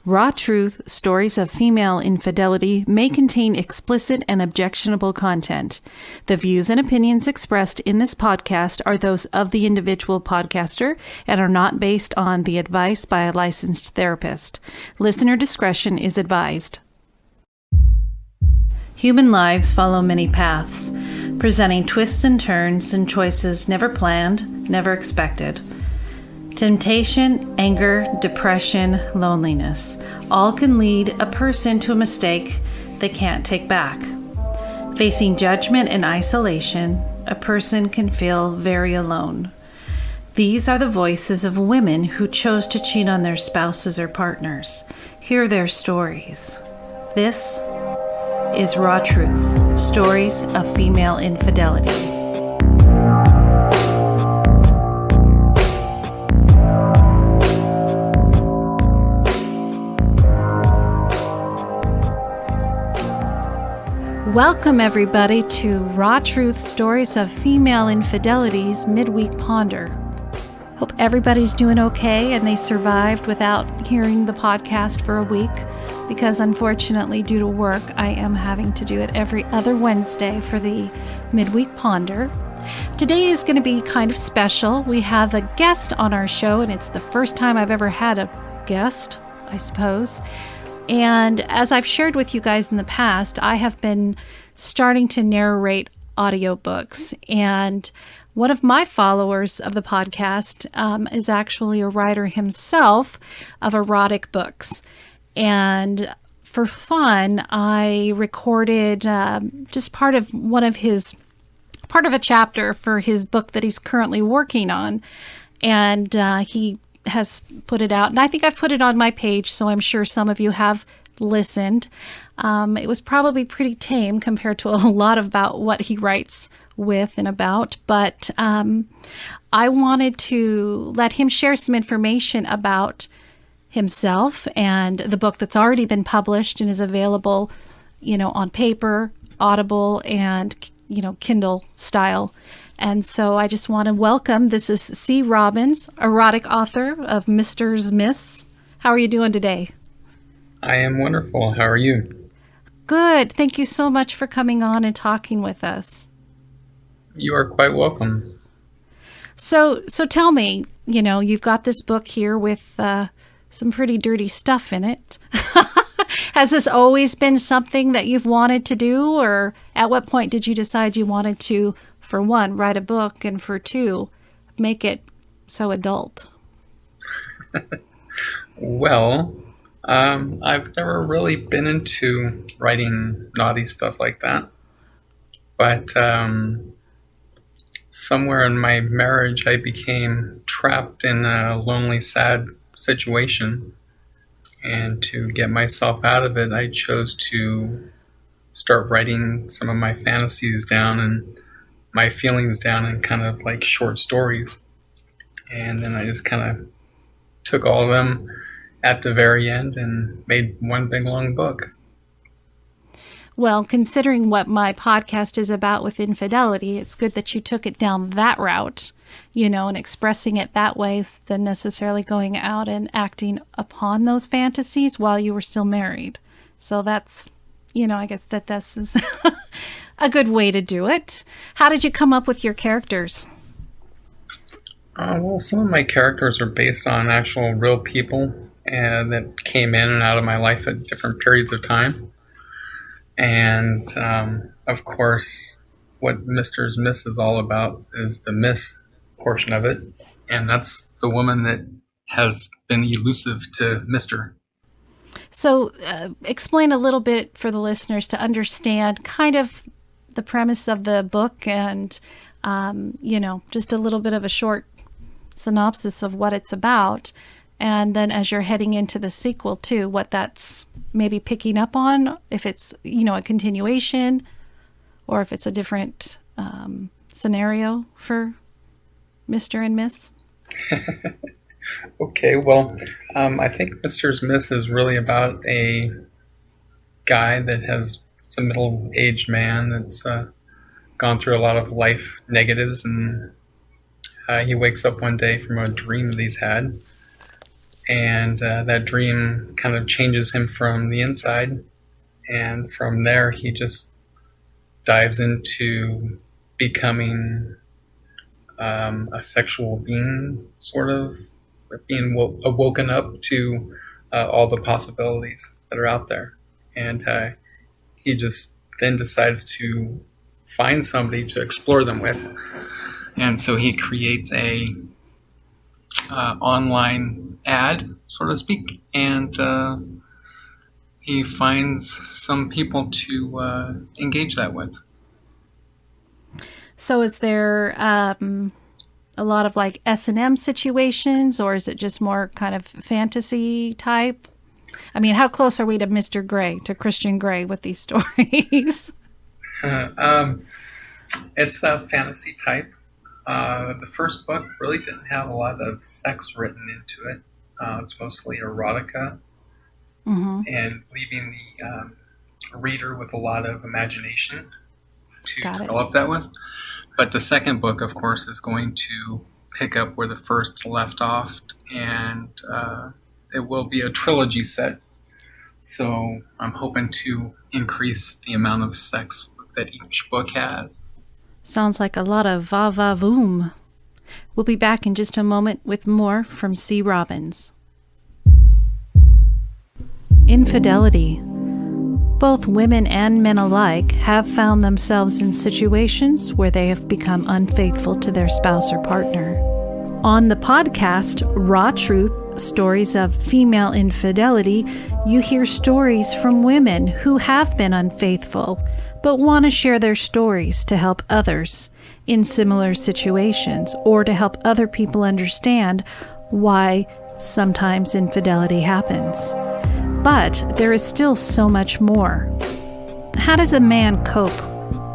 Raw Truth, Stories of Female Infidelity may contain explicit and objectionable content. The views and opinions expressed in this podcast are those of the individual podcaster and are not based on the advice by a licensed therapist. Listener discretion is advised. Human lives follow many paths, presenting twists and turns and choices never planned, never expected. Temptation, anger, depression, loneliness, all can lead a person to a mistake they can't take back. Facing judgment and isolation, a person can feel very alone. These are the voices of women who chose to cheat on their spouses or partners. Hear their stories. This is Raw Truth, Stories of Female Infidelity. Welcome, everybody, to Raw Truth Stories of Female Infidelity's Midweek Ponder. Hope everybody's doing okay and they survived without hearing the podcast for a week, because unfortunately, due to work, I am having to do it every other Wednesday for the Midweek Ponder. Today is going to be kind of special. We have a guest on our show, and it's the first time I've ever had a guest, I suppose. And as I've shared with you guys in the past, I have been starting to narrate audiobooks. And one of my followers of the podcast is actually a writer himself of erotic books. And for fun, I recorded just part of a chapter for his book that he's currently working on. And he has put it out, and I think I've put it on my page, so I'm sure some of you have listened. It was probably pretty tame compared to a lot about what he writes with and about, but I wanted to let him share some information about himself and the book that's already been published and is available, on paper, Audible, and, Kindle style. And so I just want to welcome, this is C. Robbins, erotic author of Mr.'s Miss. How are you doing today? I am wonderful. How are you? Good. Thank you so much for coming on and talking with us. You are quite welcome. So tell me, you've got this book here with some pretty dirty stuff in it. Has this always been something that you've wanted to do, or at what point did you decide you wanted to, for one, write a book, and for two, make it so adult? Well, I've never really been into writing naughty stuff like that. But somewhere in my marriage, I became trapped in a lonely, sad situation. And to get myself out of it, I chose to start writing some of my fantasies down and my feelings down in kind of like short stories. And then I just kind of took all of them at the very end and made one big long book. Well, considering what my podcast is about with infidelity, it's good that you took it down that route, and expressing it that way than necessarily going out and acting upon those fantasies while you were still married. So that's, I guess that this is a good way to do it. How did you come up with your characters? Well, some of my characters are based on actual real people and that came in and out of my life at different periods of time. And, of course, what Mr.'s Miss is all about is the miss portion of it. And that's the woman that has been elusive to Mr. So explain a little bit for the listeners to understand kind of the premise of the book and, just a little bit of a short synopsis of what it's about. And then as you're heading into the sequel too, what that's maybe picking up on, if it's, a continuation or if it's a different scenario for Mr. and Miss. Okay, well, I think Mr.'s Miss is really about a guy that has, it's a middle-aged man that's gone through a lot of life negatives, and he wakes up one day from a dream that he's had, And that dream kind of changes him from the inside. And from there, he just dives into becoming a sexual being, sort of being woken up to all the possibilities that are out there. And he just then decides to find somebody to explore them with. And so he creates a online ad, so to speak, and he finds some people to engage that with. So is there a lot of like S&M situations, or is it just more kind of fantasy type? I mean, how close are we to Mr. Grey, to Christian Grey with these stories? It's a fantasy type. The first book really didn't have a lot of sex written into it. It's mostly erotica, and leaving the reader with a lot of imagination to develop that with. But the second book, of course, is going to pick up where the first left off, and it will be a trilogy set. So I'm hoping to increase the amount of sex that each book has. Sounds like a lot of va-va-voom. We'll be back in just a moment with more from C. Robbins. Infidelity. Both women and men alike have found themselves in situations where they have become unfaithful to their spouse or partner. On the podcast, Raw Truth, Stories of Female Infidelity, you hear stories from women who have been unfaithful, but want to share their stories to help others in similar situations, or to help other people understand why sometimes infidelity happens. But there is still so much more. How does a man cope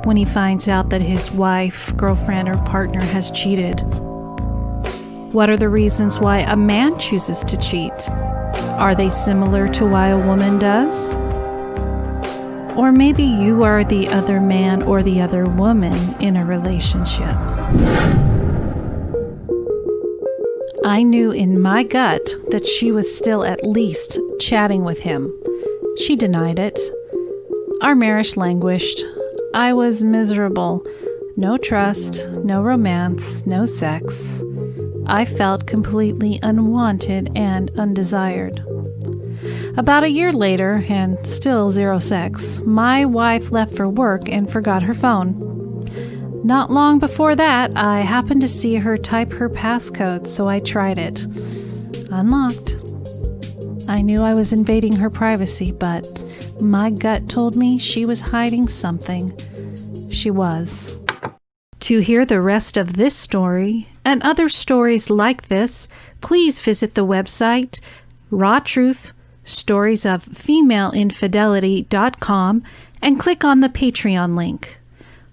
when he finds out that his wife, girlfriend, or partner has cheated? What are the reasons why a man chooses to cheat? Are they similar to why a woman does? Or maybe you are the other man or the other woman in a relationship. I knew in my gut that she was still at least chatting with him. She denied it. Our marriage languished. I was miserable. No trust, no romance, no sex. I felt completely unwanted and undesired. About a year later, and still zero sex, my wife left for work and forgot her phone. Not long before that, I happened to see her type her passcode, so I tried it. Unlocked. I knew I was invading her privacy, but my gut told me she was hiding something. She was. To hear the rest of this story and other stories like this, please visit the website Raw Truth, Stories of FemaleInfidelity.com and click on the Patreon link.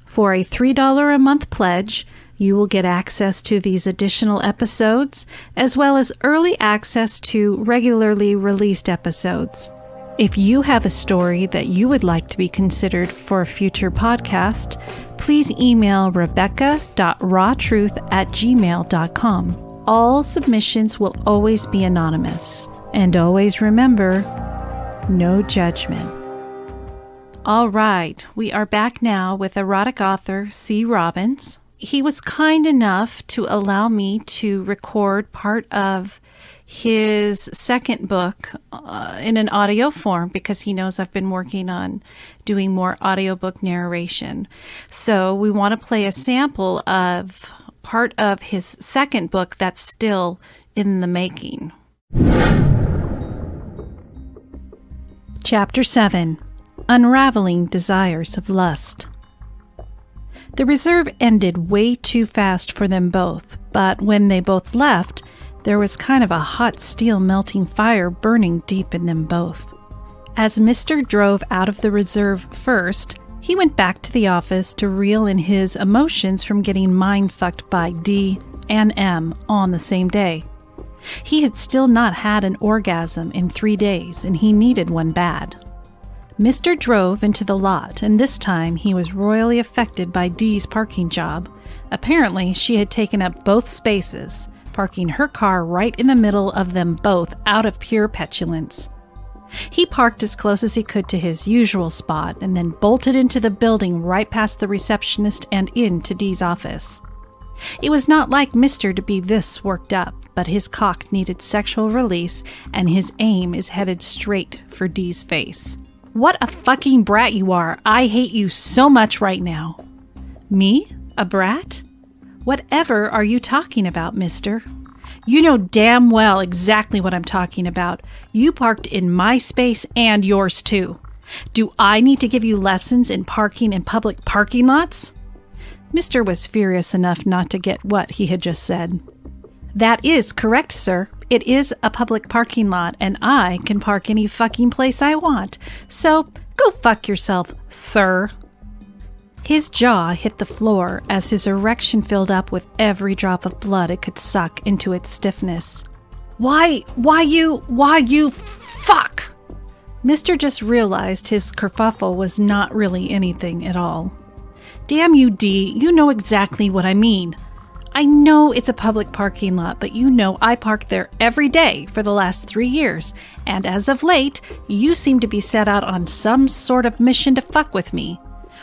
For a $3 a month pledge, you will get access to these additional episodes, as well as early access to regularly released episodes. If you have a story that you would like to be considered for a future podcast, please email rebecca.rawtruth@gmail.com. All submissions will always be anonymous. And always remember, no judgment. All right, we are back now with erotic author C. Robbins. He was kind enough to allow me to record part of his second book in an audio form because he knows I've been working on doing more audiobook narration. So we want to play a sample of part of his second book that's still in the making. Chapter 7. Unraveling Desires of Lust. The reserve ended way too fast for them both, but when they both left, there was kind of a hot steel melting fire burning deep in them both. As Mr. drove out of the reserve first, he went back to the office to reel in his emotions from getting mind-fucked by D and M on the same day. He had still not had an orgasm in 3 days, and he needed one bad. Mr. drove into the lot, and this time he was royally affected by Dee's parking job. Apparently, she had taken up both spaces, parking her car right in the middle of them both out of pure petulance. He parked as close as he could to his usual spot and then bolted into the building right past the receptionist and into Dee's office. It was not like Mr. to be this worked up, but his cock needed sexual release and his aim is headed straight for Dee's face. What a fucking brat you are. I hate you so much right now. Me? A brat? Whatever are you talking about, mister? You know damn well exactly what I'm talking about. You parked in my space and yours too. Do I need to give you lessons in parking in public parking lots? Mr. was furious enough not to get what he had just said. That is correct, sir. It is a public parking lot, and I can park any fucking place I want. So, go fuck yourself, sir. His jaw hit the floor as his erection filled up with every drop of blood it could suck into its stiffness. Why you fuck? Mr. just realized his kerfuffle was not really anything at all. Damn you, Dee, you know exactly what I mean. I know it's a public parking lot, but you know I park there every day for the last 3 years, and as of late, you seem to be set out on some sort of mission to fuck with me.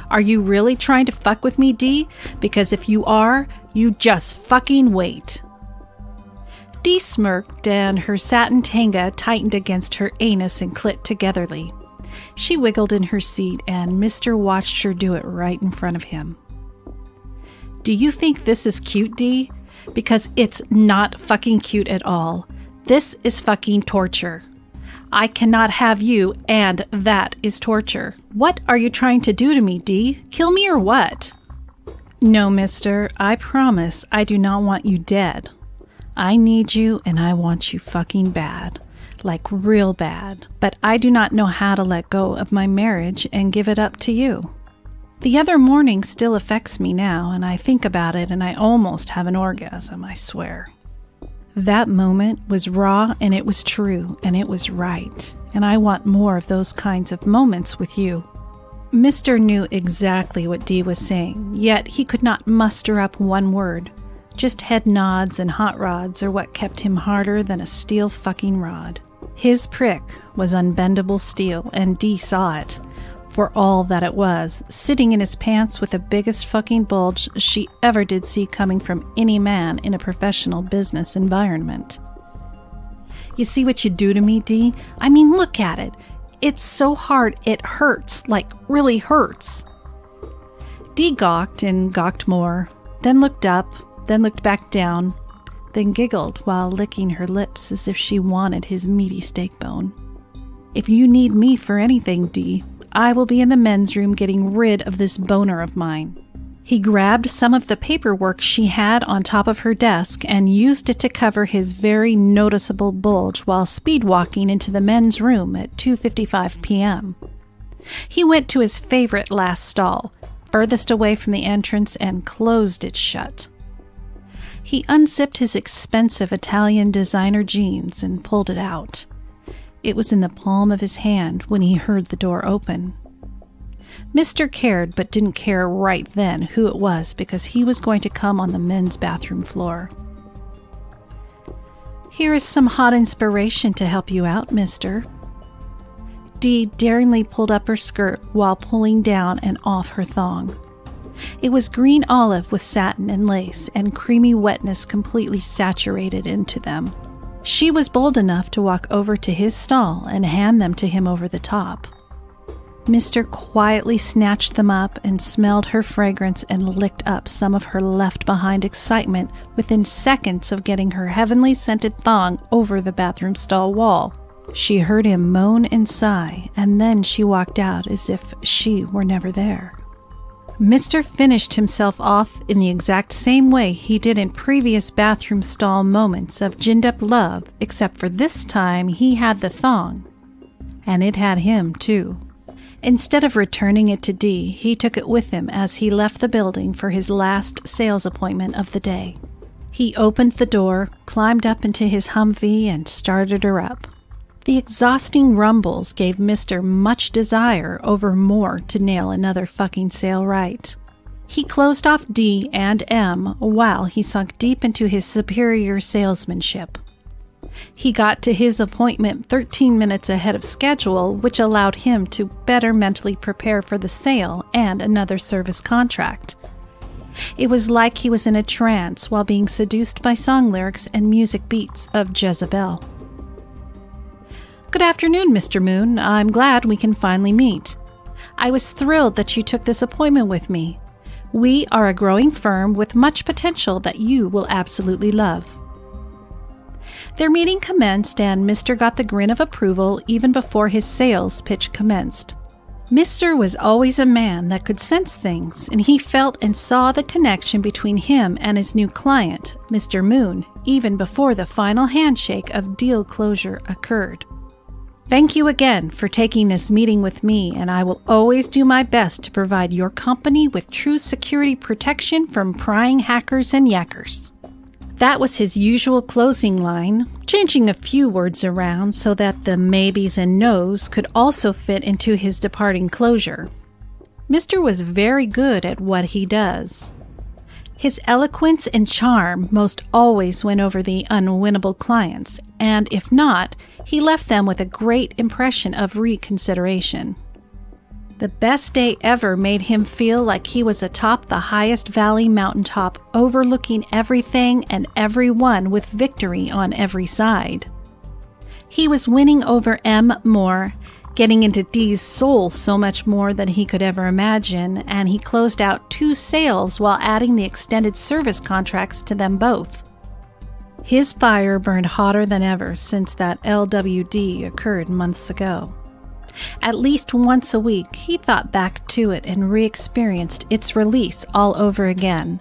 Are you really trying to fuck with me, Dee? Because if you are, you just fucking wait. Dee smirked, and her satin tanga tightened against her anus and clit togetherly. She wiggled in her seat, and Mr. watched her do it right in front of him. Do you think this is cute, Dee? Because it's not fucking cute at all. This is fucking torture. I cannot have you, and that is torture. What are you trying to do to me, Dee? Kill me or what? No, mister, I promise I do not want you dead. I need you, and I want you fucking bad. Like real bad. But I do not know how to let go of my marriage and give it up to you. The other morning still affects me now, and I think about it and I almost have an orgasm, I swear. That moment was raw and it was true and it was right, and I want more of those kinds of moments with you. Mr. knew exactly what Dee was saying, yet he could not muster up one word. Just head nods and hot rods are what kept him harder than a steel fucking rod. His prick was unbendable steel, and Dee saw it. For all that it was, sitting in his pants with the biggest fucking bulge she ever did see coming from any man in a professional business environment. You see what you do to me, Dee? I mean, look at it. It's so hard it hurts, like really hurts. Dee gawked and gawked more, then looked up, then looked back down, then giggled while licking her lips as if she wanted his meaty steak bone. If you need me for anything, Dee, I will be in the men's room getting rid of this boner of mine. He grabbed some of the paperwork she had on top of her desk and used it to cover his very noticeable bulge while speed-walking into the men's room at 2:55 p.m. He went to his favorite last stall, furthest away from the entrance, and closed it shut. He unzipped his expensive Italian designer jeans and pulled it out. It was in the palm of his hand when he heard the door open. Mr. cared, but didn't care right then who it was because he was going to come on the men's bathroom floor. Here is some hot inspiration to help you out, mister. Dee daringly pulled up her skirt while pulling down and off her thong. It was green olive with satin and lace, and creamy wetness completely saturated into them. She was bold enough to walk over to his stall and hand them to him over the top. Mr. quietly snatched them up and smelled her fragrance and licked up some of her left-behind excitement within seconds of getting her heavenly scented thong over the bathroom stall wall. She heard him moan and sigh, and then she walked out as if she were never there. Mr. finished himself off in the exact same way he did in previous bathroom stall moments of ginned-up love, except for this time he had the thong. And it had him, too. Instead of returning it to Dee, he took it with him as he left the building for his last sales appointment of the day. He opened the door, climbed up into his Humvee, and started her up. The exhausting rumbles gave Mr. much desire over more to nail another fucking sale right. He closed off D and M while he sunk deep into his superior salesmanship. He got to his appointment 13 minutes ahead of schedule, which allowed him to better mentally prepare for the sale and another service contract. It was like he was in a trance while being seduced by song lyrics and music beats of Jezebel. "Good afternoon, Mr. Moon. I'm glad we can finally meet. I was thrilled that you took this appointment with me. We are a growing firm with much potential that you will absolutely love." Their meeting commenced, and Mr. got the grin of approval even before his sales pitch commenced. Mr. was always a man that could sense things, and he felt and saw the connection between him and his new client, Mr. Moon, even before the final handshake of deal closure occurred. "Thank you again for taking this meeting with me, and I will always do my best to provide your company with true security protection from prying hackers and yackers." That was his usual closing line, changing a few words around so that the maybes and no's could also fit into his departing closure. Mr. was very good at what he does. His eloquence and charm most always went over the unwinnable clients, and if not, he left them with a great impression of reconsideration. The best day ever made him feel like he was atop the highest valley mountaintop, overlooking everything and everyone with victory on every side. He was winning over M more, getting into D's soul so much more than he could ever imagine, and he closed out 2 sales while adding the extended service contracts to them both. His fire burned hotter than ever since that LWD occurred months ago. At least once a week, he thought back to it and re-experienced its release all over again.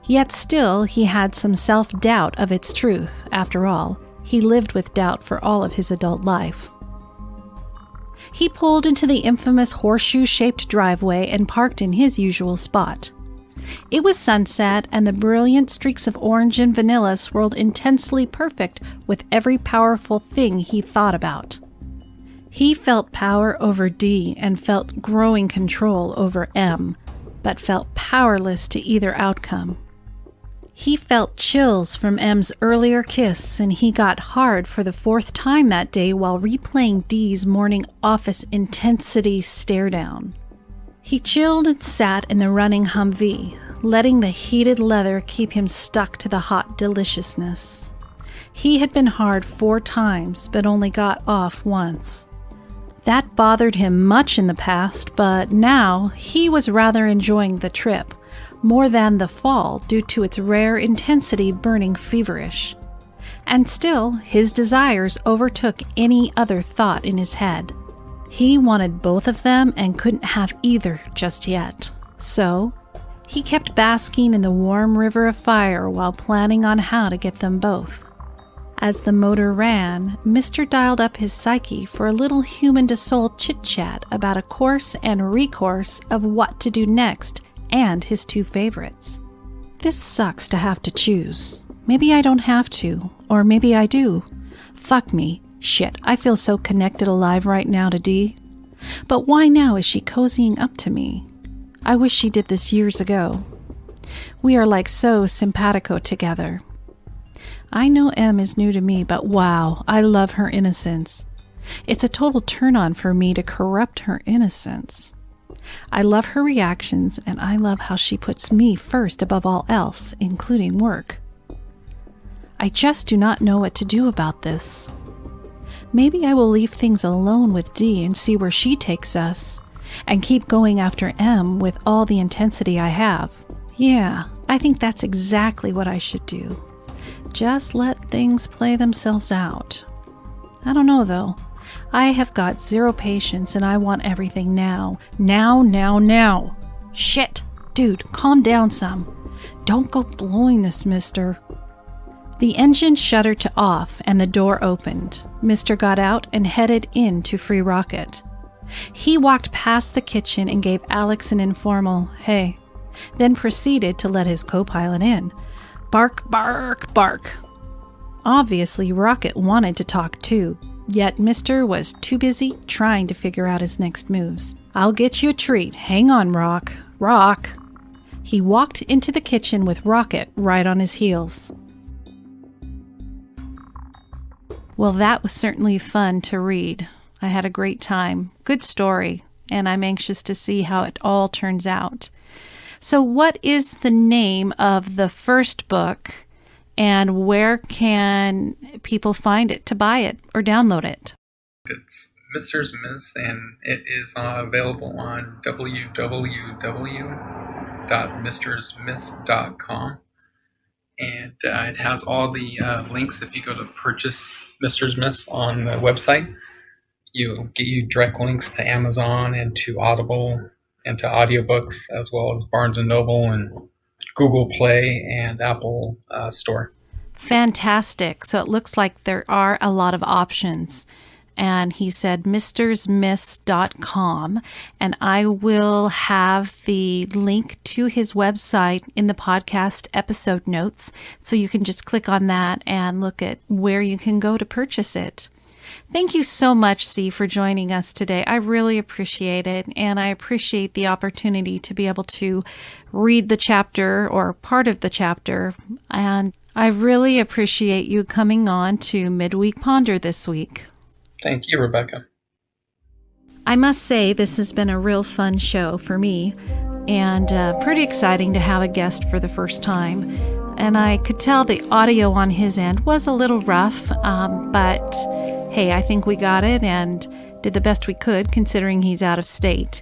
Yet still, he had some self-doubt of its truth. After all, he lived with doubt for all of his adult life. He pulled into the infamous horseshoe-shaped driveway and parked in his usual spot. It was sunset, and the brilliant streaks of orange and vanilla swirled intensely perfect with every powerful thing he thought about. He felt power over D and felt growing control over M, but felt powerless to either outcome. He felt chills from M's earlier kiss, and he got hard for the 4th time that day while replaying D's morning office intensity stare-down. He chilled and sat in the running Humvee, letting the heated leather keep him stuck to the hot deliciousness. He had been hard 4 times, but only got off once. That bothered him much in the past, but now he was rather enjoying the trip, more than the fall due to its rare intensity burning feverish. And still, his desires overtook any other thought in his head. He wanted both of them and couldn't have either just yet. So, he kept basking in the warm river of fire while planning on how to get them both. As the motor ran, Mr. dialed up his psyche for a little human-to-soul chit-chat about a course and recourse of what to do next and his 2 favorites. This sucks to have to choose. Maybe I don't have to, or maybe I do. Fuck me. Shit, I feel so connected alive right now to D. But why now is she cozying up to me? I wish she did this years ago. We are like so simpatico together. I know M is new to me, but wow, I love her innocence. It's a total turn-on for me to corrupt her innocence. I love her reactions, and I love how she puts me first above all else, including work. I just do not know what to do about this. Maybe I will leave things alone with D and see where she takes us, and keep going after M with all the intensity I have. Yeah, I think that's exactly what I should do. Just let things play themselves out. I don't know, though. I have got 0 patience, and I want everything now. Now. Shit. Dude, calm down some. Don't go blowing this, mister. The engine shuddered to off, and the door opened. Mr. got out and headed in to Free Rocket. He walked past the kitchen and gave Alex an informal, "Hey," then proceeded to let his co-pilot in. Bark, bark, bark. Obviously, Rocket wanted to talk too, yet Mr. was too busy trying to figure out his next moves. "I'll get you a treat. Hang on, Rock. Rock." He walked into the kitchen with Rocket right on his heels. Well, that was certainly fun to read. I had a great time. Good story, and I'm anxious to see how it all turns out. So what is the name of the first book, and where can people find it to buy it or download it? It's Mr. Miss, and it is available on www.mrsmiss.com. And it has all the links. If you go to purchase Mr. Miss on the website, you'll get you direct links to Amazon and to Audible and to audiobooks, as well as Barnes & Noble and Google Play and Apple Store. Fantastic. So it looks like there are a lot of options. And he said mrsmiss.com, and I will have the link to his website in the podcast episode notes, so you can just click on that and look at where you can go to purchase it. Thank you so much, C, for joining us today. I really appreciate it, and I appreciate the opportunity to be able to read the chapter or part of the chapter, and I really appreciate you coming on to Midweek Ponder this week. Thank you, Rebecca. I must say this has been a real fun show for me, and pretty exciting to have a guest for the first time. And I could tell the audio on his end was a little rough, but hey, I think we got it and did the best we could considering he's out of state.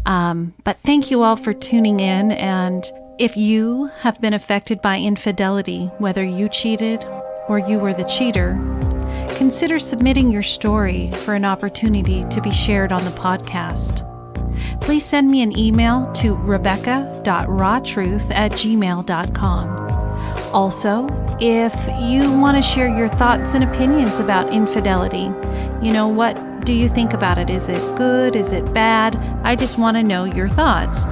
But thank you all for tuning in, and if you have been affected by infidelity, whether you cheated or you were the cheater, consider submitting your story for an opportunity to be shared on the podcast. Please send me an email to rebecca.rawtruth@gmail.com. Also, if you want to share your thoughts and opinions about infidelity, what do you think about it? Is it good? Is it bad? I just want to know your thoughts.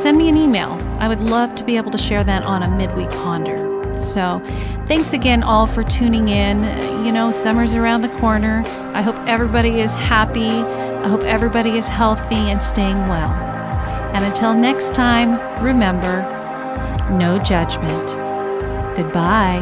Send me an email. I would love to be able to share that on a Midweek Ponder. So thanks again all for tuning in. Summer's around the corner. I hope everybody is happy. I hope everybody is healthy and staying well. And until next time, remember, no judgment. Goodbye.